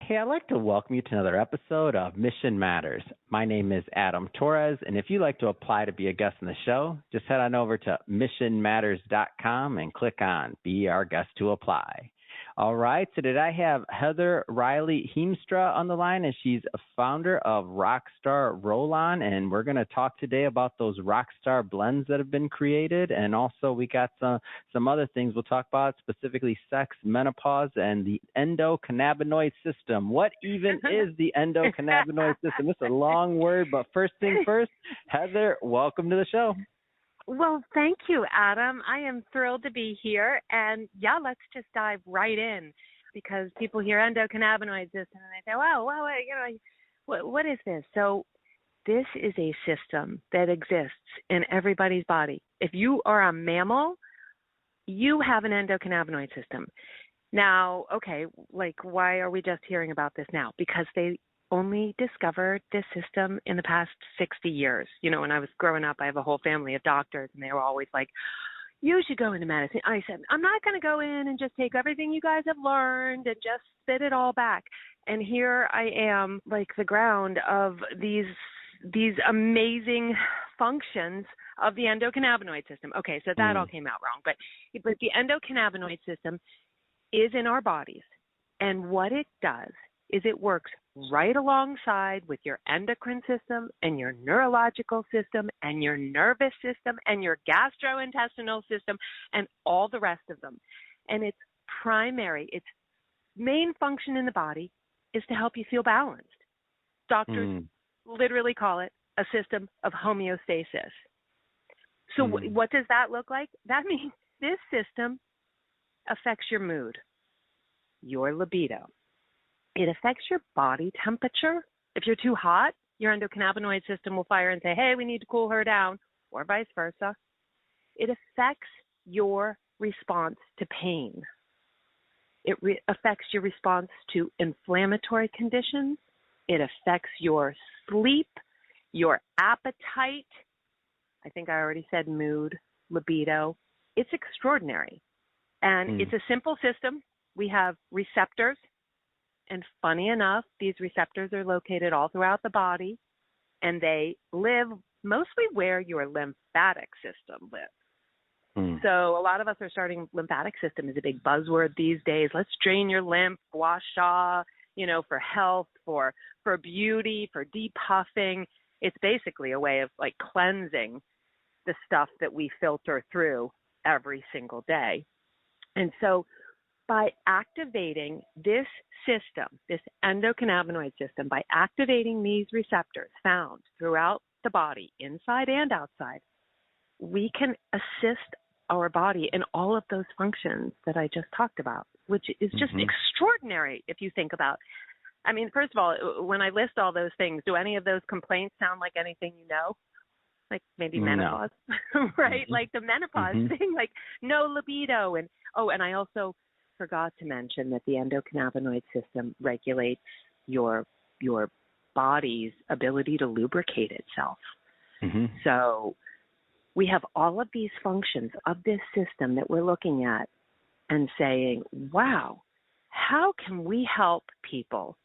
Hey, I'd like to welcome you to another episode of Mission Matters. My name is Adam Torres, and if you'd like to apply to be a guest on the show, just head on over to missionmatters.com and click on Be Our Guest to Apply. All right, so did I have Heather Riley Heemstra on the line, and she's a founder of Rockstar Roll-On, and we're going to talk today about those Rockstar blends that have been created, and also we got some other things we'll talk about, specifically sex, menopause, and the endocannabinoid system. What even is the endocannabinoid system? It's a long word, but first thing first, Heather, welcome to the show. Well, thank you, Adam. I am thrilled to be here. And yeah, let's just dive right in, because people hear endocannabinoid system and they say, wow, what is this? So this is a system that exists in everybody's body. If you are a mammal, you have an endocannabinoid system. Now, okay, why are we just hearing about this now? Because they only discovered this system in the past 60 years. You know, when I was growing up, I have a whole family of doctors, and they were always like, you should go into medicine. I said, I'm not going to go in and just take everything you guys have learned and just spit it all back. And here I am, like the ground of these amazing functions of the endocannabinoid system. Okay, so that all came out wrong. But the endocannabinoid system is in our bodies. And what it does is it works right alongside with your endocrine system and your neurological system and your nervous system and your gastrointestinal system and all the rest of them. And its main function in the body is to help you feel balanced. Doctors literally call it a system of homeostasis. So what does that look like? That means this system affects your mood, your libido. It affects your body temperature. If you're too hot, your endocannabinoid system will fire and say, hey, we need to cool her down, or vice versa. It affects your response to pain. It affects your response to inflammatory conditions. It affects your sleep, your appetite. I think I already said mood, libido. It's extraordinary. And it's a simple system. We have receptors. And funny enough, these receptors are located all throughout the body, and they live mostly where your lymphatic system lives. So a lot of us are starting lymphatic system is a big buzzword these days. Let's drain your lymph, gua sha, for health, for beauty, for depuffing. It's basically a way of like cleansing the stuff that we filter through every single day. And so by activating this system, this endocannabinoid system, by activating these receptors found throughout the body, inside and outside, we can assist our body in all of those functions that I just talked about, which is just extraordinary if you think about. I mean, first of all, when I list all those things, do any of those complaints sound like anything you know? Like maybe menopause, right? Like the menopause thing, like no libido. And I also forgot to mention that the endocannabinoid system regulates your body's ability to lubricate itself. So we have all of these functions of this system that we're looking at and saying, wow, how can we help people?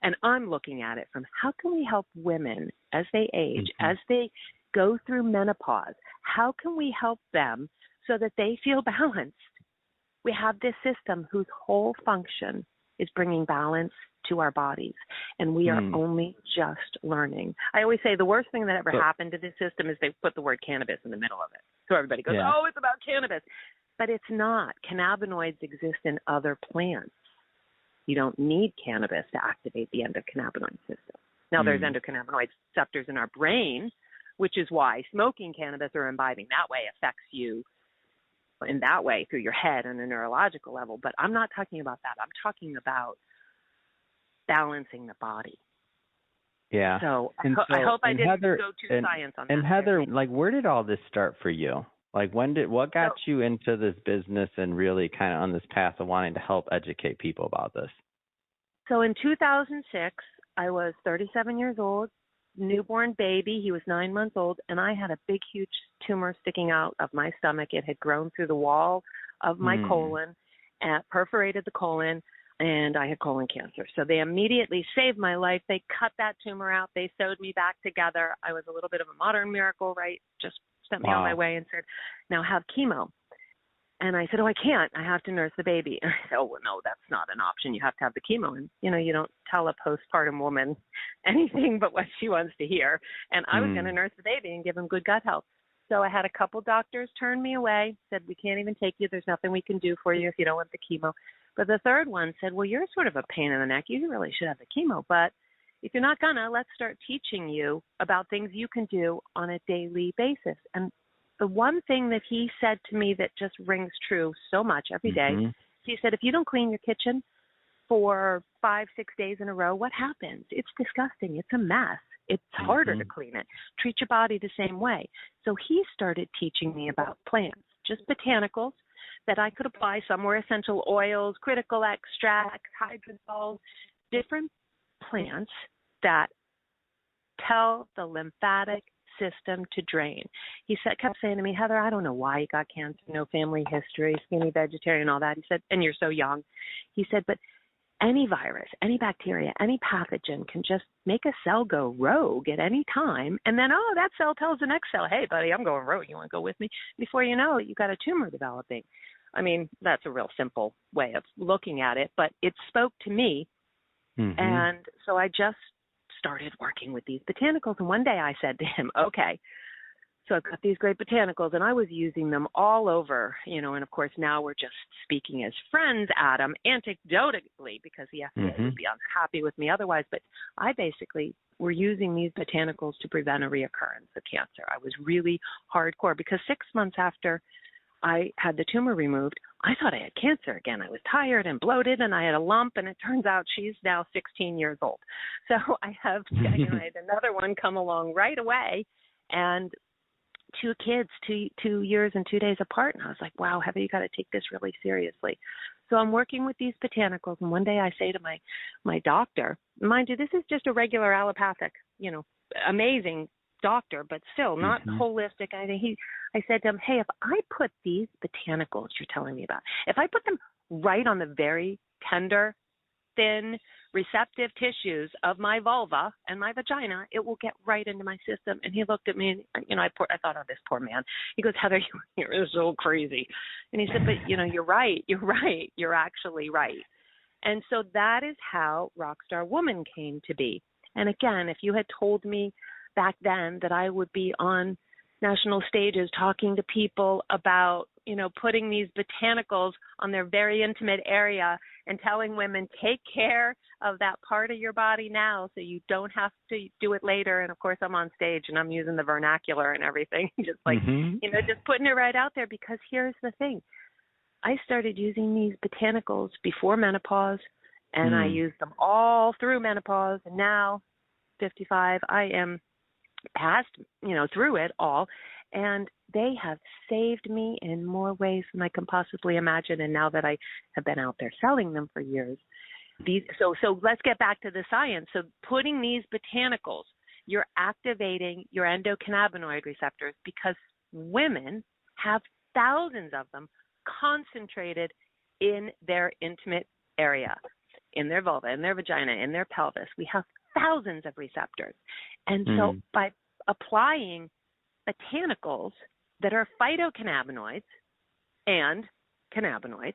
And I'm looking at it from how can we help women as they age, as they go through menopause? How can we help them so that they feel balanced? We have this system whose whole function is bringing balance to our bodies, and we are only just learning. I always say the worst thing that ever happened to this system is they put the word cannabis in the middle of it. So everybody goes, oh, it's about cannabis. But it's not. Cannabinoids exist in other plants. You don't need cannabis to activate the endocannabinoid system. Now, there's endocannabinoid receptors in our brain, which is why smoking cannabis or imbibing that way affects you in that way through your head on a neurological level. But I'm not talking about that. I'm talking about balancing the body. Yeah. So I hope I didn't go too science on that. And Heather, where did all this start for you? What got you into this business and really kind of on this path of wanting to help educate people about this? So in 2006, I was 37 years old, newborn baby. He was 9 months old, and I had a big, huge tumor sticking out of my stomach. It had grown through the wall of my colon and perforated the colon. and I had colon cancer. So they immediately saved my life. They cut that tumor out. They sewed me back together. I was a little bit of a modern miracle, right? Just sent me on my way and said, now have chemo. And I said, oh, I can't. I have to nurse the baby. And I said, oh, well, no, that's not an option. You have to have the chemo. And, you don't tell a postpartum woman anything but what she wants to hear. And I was going to nurse the baby and give him good gut health. So I had a couple doctors turn me away, said, we can't even take you. There's nothing we can do for you if you don't want the chemo. But the third one said, well, you're sort of a pain in the neck. You really should have the chemo. But if you're not going to, let's start teaching you about things you can do on a daily basis. And the one thing that he said to me that just rings true so much every day, he said, if you don't clean your kitchen for 5-6 days in a row, what happens? It's disgusting. It's a mess. It's harder to clean it. Treat your body the same way. So he started teaching me about plants, just botanicals that I could apply. Some were essential oils, critical extracts, hydrosols, different plants that tell the lymphatic system to drain. He kept saying to me, Heather, I don't know why you got cancer, no family history, skinny vegetarian, all that. He said, and you're so young. He said, but any virus, any bacteria, any pathogen can just make a cell go rogue at any time. And then, that cell tells the next cell, hey, buddy, I'm going rogue. You want to go with me? Before you know it, you got a tumor developing. I mean, that's a real simple way of looking at it, but it spoke to me. And so I just started working with these botanicals. And one day I said to him, okay, so I've got these great botanicals, and I was using them all over, and of course now we're just speaking as friends, Adam, anecdotally, because the FDA would be unhappy with me otherwise. But I basically were using these botanicals to prevent a reoccurrence of cancer. I was really hardcore because 6 months after I had the tumor removed, I thought I had cancer again. I was tired and bloated, and I had a lump, and it turns out she's now 16 years old. So I have I had another one come along right away, and 2 kids, 2 years and 2 days apart. And I was like, wow, Heather, you got to take this really seriously. So I'm working with these botanicals, and one day I say to my doctor, mind you, this is just a regular allopathic, amazing doctor, but still not holistic. I said to him, hey, if I put these botanicals you're telling me about, if I put them right on the very tender, thin, receptive tissues of my vulva and my vagina, it will get right into my system. And he looked at me, and I thought, oh, this poor man. He goes, Heather, you're so crazy. And he said, but you're right. You're actually right. And so that is how Rockstar Woman came to be. And again, if you had told me back then that I would be on national stages talking to people about, putting these botanicals on their very intimate area and telling women, take care of that part of your body now so you don't have to do it later. And of course I'm on stage and I'm using the vernacular and everything, just like, just putting it right out there, because here's the thing. I started using these botanicals before menopause, and I used them all through menopause, and now 55, I am past, through it all, and they have saved me in more ways than I can possibly imagine. And now that I have been out there selling them for years, so let's get back to the science. So putting these botanicals, you're activating your endocannabinoid receptors, because women have thousands of them concentrated in their intimate area, in their vulva, in their vagina, in their pelvis. We have thousands of receptors. And so by applying botanicals that are phytocannabinoids and cannabinoids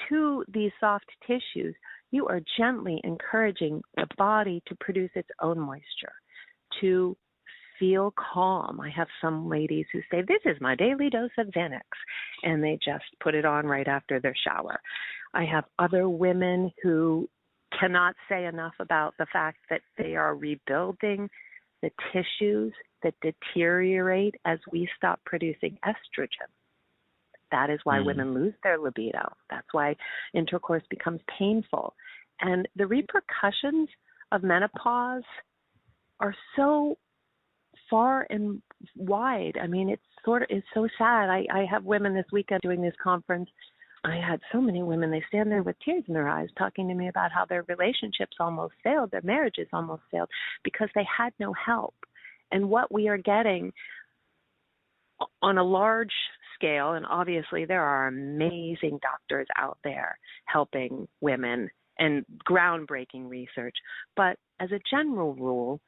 to these soft tissues, you are gently encouraging the body to produce its own moisture, to feel calm. I have some ladies who say, this is my daily dose of Xanax, and they just put it on right after their shower. I have other women who cannot say enough about the fact that they are rebuilding the tissues that deteriorate as we stop producing estrogen. That is why women lose their libido. That's why intercourse becomes painful. And the repercussions of menopause are so far and wide. I mean, it's so sad. I have women this weekend doing this conference. I had so many women, they stand there with tears in their eyes talking to me about how their relationships almost failed, their marriages almost failed, because they had no help. And what we are getting on a large scale, and obviously there are amazing doctors out there helping women and groundbreaking research. But as a general rule,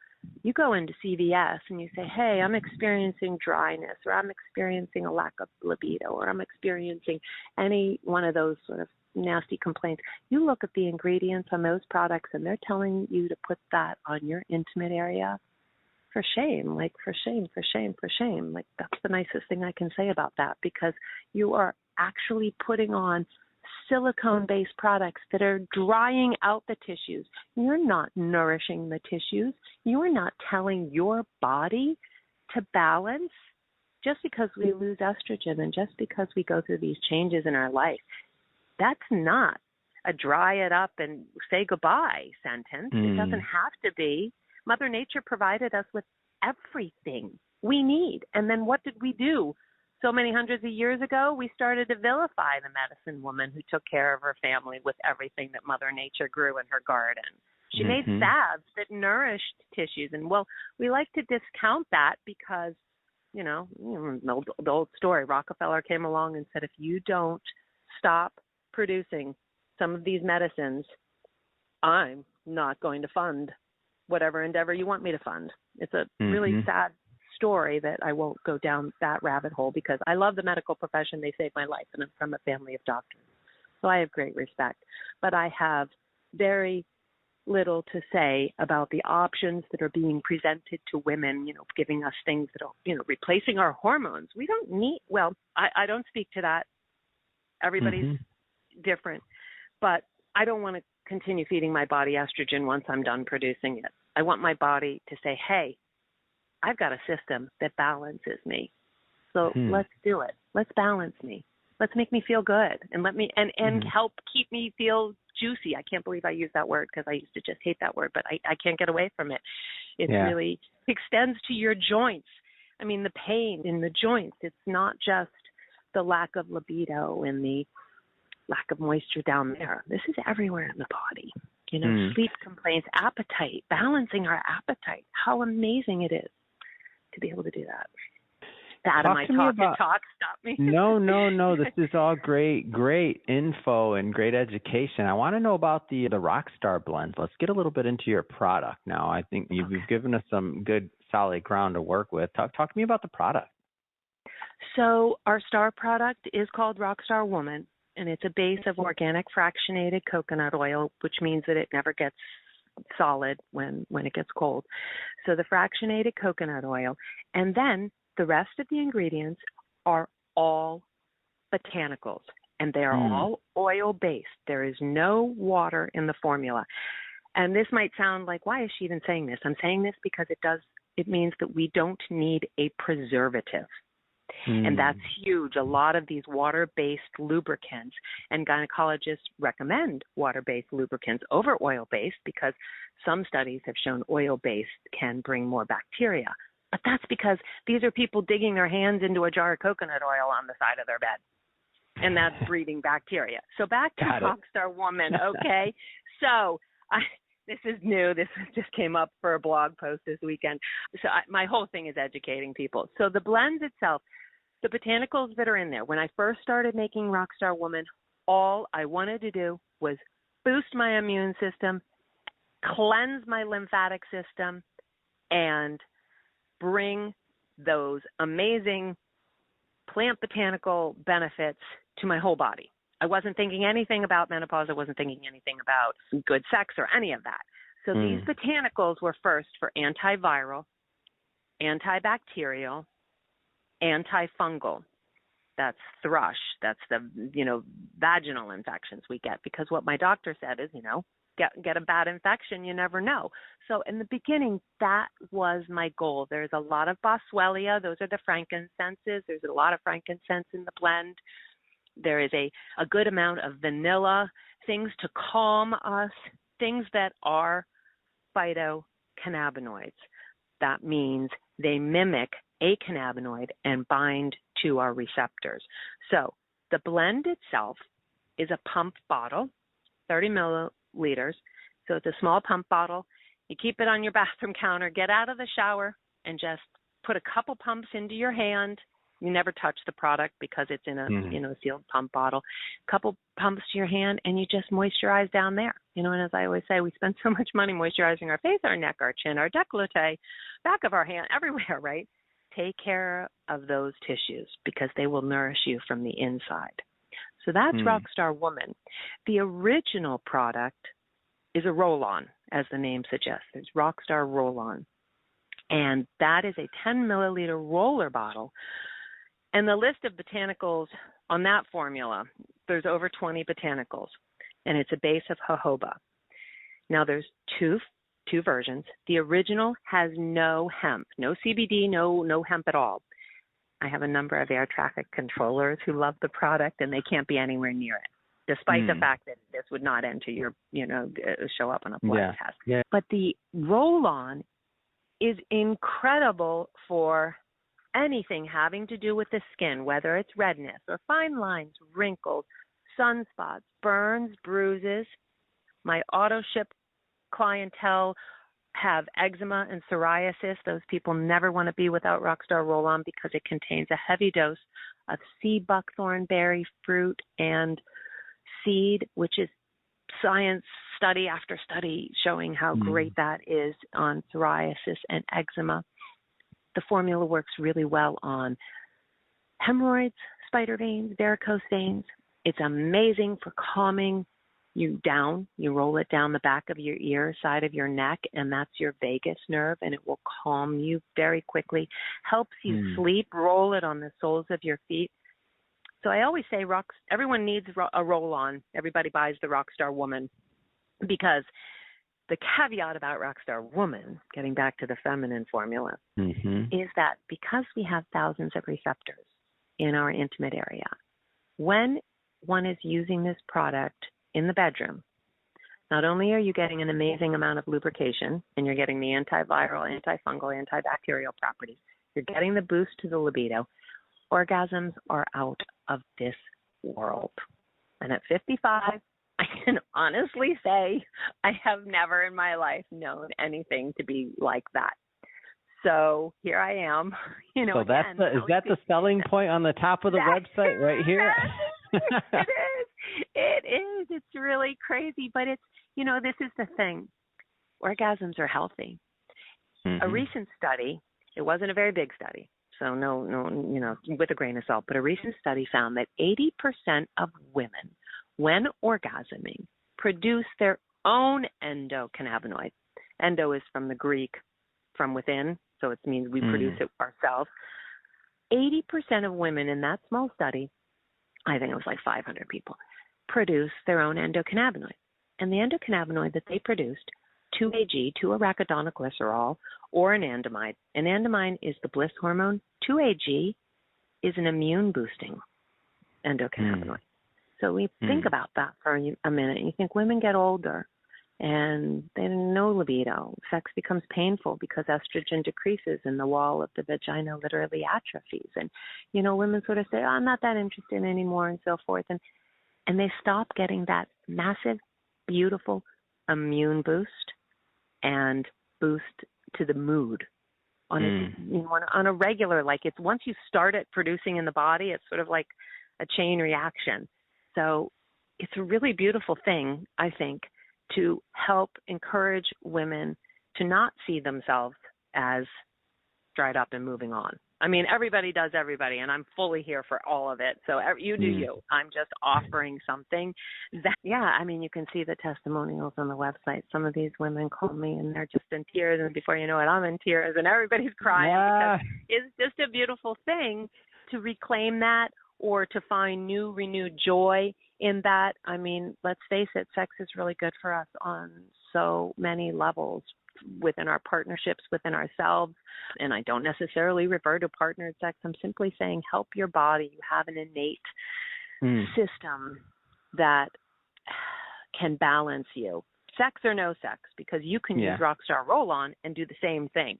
you go into CVS and you say, hey, I'm experiencing dryness, or I'm experiencing a lack of libido, or I'm experiencing any one of those sort of nasty complaints. You look at the ingredients on those products and they're telling you to put that on your intimate area. For shame, like for shame, for shame, for shame. Like that's the nicest thing I can say about that, because you are actually putting on silicone-based products that are drying out the tissues. You're not nourishing the tissues. You are not telling your body to balance. Just because we lose estrogen and just because we go through these changes in our life, that's not a dry it up and say goodbye sentence. It doesn't have to be. Mother Nature provided us with everything we need. And then what did we do? So many hundreds of years ago, we started to vilify the medicine woman who took care of her family with everything that Mother Nature grew in her garden. She made salves that nourished tissues. And, well, we like to discount that because, the old story, Rockefeller came along and said, if you don't stop producing some of these medicines, I'm not going to fund whatever endeavor you want me to fund. It's a really sad story that I won't go down that rabbit hole, because I love the medical profession. They saved my life, and I'm from a family of doctors. So I have great respect. But I have very little to say about the options that are being presented to women, giving us things that are, replacing our hormones. We don't need, I don't speak to that. Everybody's different. But I don't want to continue feeding my body estrogen once I'm done producing it. I want my body to say, hey, I've got a system that balances me. So let's do it. Let's balance me. Let's make me feel good and let me and help keep me feel juicy. I can't believe I use that word because I used to just hate that word, but I can't get away from it. It really extends to your joints. I mean, the pain in the joints, it's not just the lack of libido and the lack of moisture down there. This is everywhere in the body. Sleep complaints, appetite, balancing our appetite. How amazing it is to be able to do that. Adam, I talk. Stop me. No. This is all great info and great education. I want to know about the Rockstar blends. Let's get a little bit into your product now. I think you've given us some good, solid ground to work with. Talk to me about the product. So our star product is called Rockstar Woman, and it's a base of organic fractionated coconut oil, which means that it never gets solid when it gets cold. So the fractionated coconut oil, and then the rest of the ingredients are all botanicals, and they are all oil-based. There is no water in the formula. And this might sound like, why is she even saying this? I'm saying this because it means that we don't need a preservative. And that's huge. A lot of these water-based lubricants, and gynecologists recommend water-based lubricants over oil-based because some studies have shown oil-based can bring more bacteria. But that's because these are people digging their hands into a jar of coconut oil on the side of their bed, and that's breeding bacteria. So back to Rockstar Woman, okay? So this is new. This just came up for a blog post this weekend. So my whole thing is educating people. So the blends itself, the botanicals that are in there, when I first started making Rockstar Woman, all I wanted to do was boost my immune system, cleanse my lymphatic system, and bring those amazing plant botanical benefits to my whole body. I wasn't thinking anything about menopause. I wasn't thinking anything about good sex or any of that. So these botanicals were first for antiviral, antibacterial, antifungal. That's thrush. That's the, vaginal infections we get, because what my doctor said is, get a bad infection, you never know. So in the beginning, that was my goal. There's a lot of boswellia. Those are the frankincenses. There's a lot of frankincense in the blend. There is a good amount of vanilla, things to calm us, things that are phytocannabinoids. That means they mimic a cannabinoid and bind to our receptors. So the blend itself is a pump bottle, 30 milliliters. So it's a small pump bottle. You keep it on your bathroom counter, get out of the shower, and just put a couple pumps into your hand You never touch the product because it's in a sealed pump bottle. A couple pumps to your hand, and you just moisturize down there. And as I always say, we spend so much money moisturizing our face, our neck, our chin, our décolleté, back of our hand, everywhere, right? Take care of those tissues because they will nourish you from the inside. So that's Rockstar Woman. The original product is a roll-on, as the name suggests. It's Rockstar Roll-On. And that is a 10-milliliter roller bottle. And the list of botanicals on that formula, there's over 20 botanicals, and it's a base of jojoba. Now, there's two versions. The original has no hemp, no CBD, no hemp at all. I have a number of air traffic controllers who love the product, and they can't be anywhere near it, despite the fact that this would not enter your, show up on a blood test. Yeah. But the roll-on is incredible for anything having to do with the skin, whether it's redness or fine lines, wrinkles, sunspots, burns, bruises. My auto ship clientele have eczema and psoriasis. Those people never want to be without Rockstar Roll-On because it contains a heavy dose of sea buckthorn berry fruit and seed, which is science study after study showing how great that is on psoriasis and eczema. The formula works really well on hemorrhoids, spider veins, varicose veins. It's amazing for calming you down. You roll it down the back of your ear, side of your neck, and that's your vagus nerve, and it will calm you very quickly. Helps you sleep. Roll it on the soles of your feet. So I always say everyone needs a roll-on. Everybody buys the Rockstar Woman because the caveat about Rockstar Woman, getting back to the feminine formula, is that because we have thousands of receptors in our intimate area, when one is using this product in the bedroom, not only are you getting an amazing amount of lubrication and you're getting the antiviral, antifungal, antibacterial properties, you're getting the boost to the libido, orgasms are out of this world. And at 55, I can honestly say I have never in my life known anything to be like that. So here I am. So again, is that the selling point on the top of the website right here? It is. It's really crazy. But it's, this is the thing. Orgasms are healthy. A recent study, it wasn't a very big study, so no, with a grain of salt, but a recent study found that 80% of women, when orgasming, produce their own endocannabinoid. Endo is from the Greek, from within, so it means we produce it ourselves. 80% of women in that small study, I think it was like 500 people, produce their own endocannabinoid. And the endocannabinoid that they produced, 2-AG, 2-arachidonoglycerol, or an anandamide. Anandamide is the bliss hormone. 2-AG is an immune-boosting endocannabinoid. So we think about that for a minute. You think women get older and they have no libido. Sex becomes painful because estrogen decreases and the wall of the vagina literally atrophies. And, women sort of say, oh, I'm not that interested anymore and so forth. And they stop getting that massive, beautiful immune boost and boost to the mood on a regular, like it's once you start it producing in the body, it's sort of like a chain reaction. So it's a really beautiful thing, I think, to help encourage women to not see themselves as dried up and moving on. I mean, everybody does everybody, and I'm fully here for all of it. So you do you. I'm just offering something that, you can see the testimonials on the website. Some of these women call me, and they're just in tears, and before you know it, I'm in tears, and everybody's crying because it's just a beautiful thing to reclaim that or to find new, renewed joy in that. I mean, let's face it, sex is really good for us on so many levels within our partnerships, within ourselves. And I don't necessarily refer to partnered sex. I'm simply saying help your body. You have an innate system that can balance you. Sex or no sex, because you can use Rockstar Roll-On and do the same thing.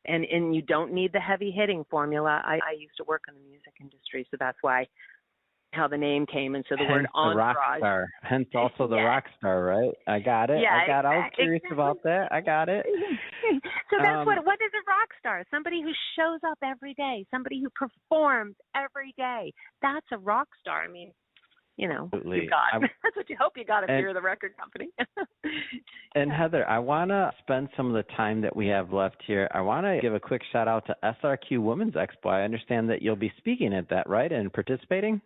And you don't need the heavy hitting formula. I used to work in the music industry, so that's why how the name came, and so the Hence word the rock entourage. star. Hence also the Yeah. rock star, right? I got it. Yeah, I was curious exactly. about that. I got it. So that's what is a rock star? Somebody who shows up every day, somebody who performs every day. That's a rock star. I mean, you know, you got. That's what you hope you got if you're the record company. And Heather, I want to spend some of the time that we have left here. I want to give a quick shout out to SRQ Women's Expo. I understand that you'll be speaking at that, right, and participating?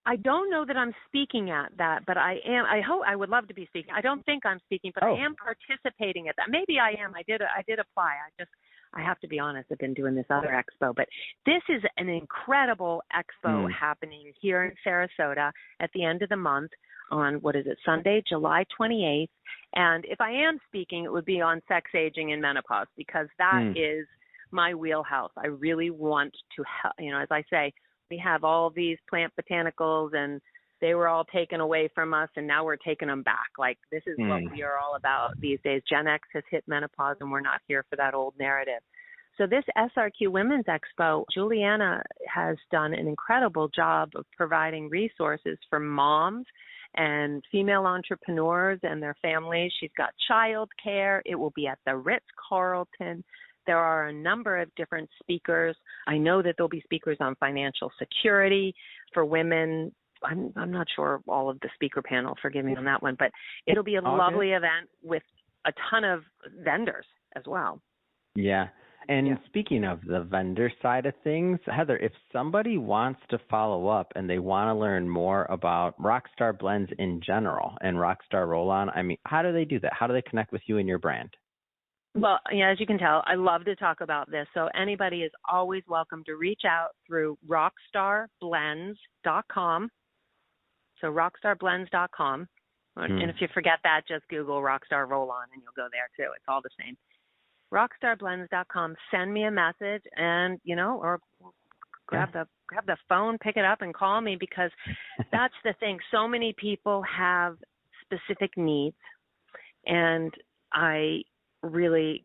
I don't know that I'm speaking at that, but I am. I would love to be speaking. I don't think I'm speaking, but I am participating at that. Maybe I am. I did apply. I have to be honest. I've been doing this other expo, but this is an incredible expo happening here in Sarasota at the end of the month on, Sunday, July 28th. And if I am speaking, it would be on sex aging and menopause, because that is my wheelhouse. I really want to help, as I say, we have all these plant botanicals and they were all taken away from us, and now we're taking them back. Like, this is what we are all about these days. Gen X has hit menopause, and we're not here for that old narrative. So this SRQ Women's Expo, Juliana has done an incredible job of providing resources for moms and female entrepreneurs and their families. She's got child care. It will be at the Ritz-Carlton. There are a number of different speakers. I know that there'll be speakers on financial security for women. I'm not sure all of the speaker panel, forgive me on that one, but it'll be a lovely event with a ton of vendors as well. Yeah. And speaking of the vendor side of things, Heather, if somebody wants to follow up and they want to learn more about Rockstar Blends in general and Rockstar Roll-On, I mean, how do they do that? How do they connect with you and your brand? Well, yeah, as you can tell, I love to talk about this. So anybody is always welcome to reach out through rockstarblends.com. So rockstarblends.com. And if you forget that, just Google Rockstar Roll-On and you'll go there too. It's all the same. rockstarblends.com. Send me a message and, or grab the phone, pick it up and call me, because that's the thing. So many people have specific needs, and the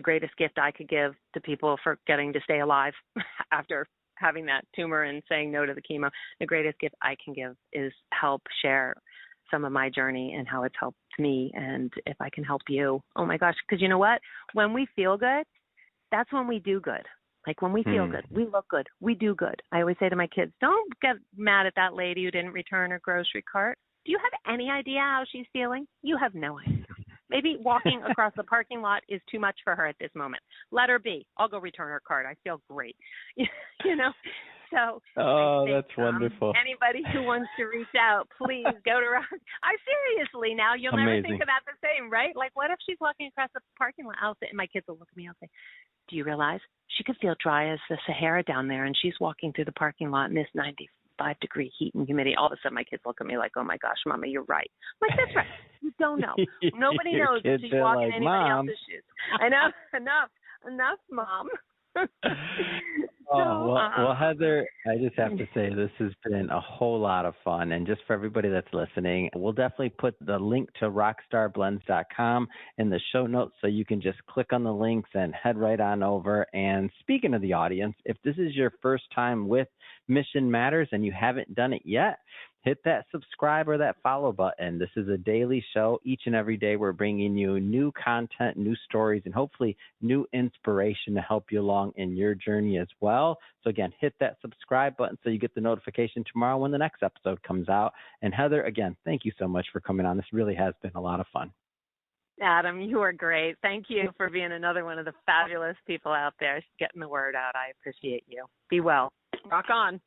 greatest gift I could give to people for getting to stay alive after having that tumor and saying no to the chemo, the greatest gift I can give is help share some of my journey and how it's helped me. And if I can help you, oh my gosh, because you know what? When we feel good, that's when we do good. Like, when we feel good, we look good, we do good. I always say to my kids, don't get mad at that lady who didn't return her grocery cart. Do you have any idea how she's feeling? You have no idea. Maybe walking across the parking lot is too much for her at this moment. Let her be. I'll go return her cart. I feel great. So that's wonderful. Anybody who wants to reach out, please go to Rock. Seriously, now you'll never think of that the same, right? Like, what if she's walking across the parking lot? And my kids will look at me. I'll say, do you realize she could feel dry as the Sahara down there, and she's walking through the parking lot in this 95-degree heat and humidity. All of a sudden, my kids look at me like, oh my gosh, Mama, you're right. I'm like, that's right. You don't know. Nobody knows if she's walking in anybody else's shoes. I know. Enough, Mom. Well, Heather, I just have to say this has been a whole lot of fun. And just for everybody that's listening, we'll definitely put the link to rockstarblends.com in the show notes, so you can just click on the links and head right on over. And speaking of the audience, if this is your first time with Mission Matters and you haven't done it yet, hit that subscribe or that follow button. This is a daily show. Each and every day we're bringing you new content, new stories, and hopefully new inspiration to help you along in your journey as well. So again, hit that subscribe button so you get the notification tomorrow when the next episode comes out. And Heather, again, thank you so much for coming on. This really has been a lot of fun. Adam, you are great. Thank you for being another one of the fabulous people out there getting the word out. I appreciate you. Be well. Rock on.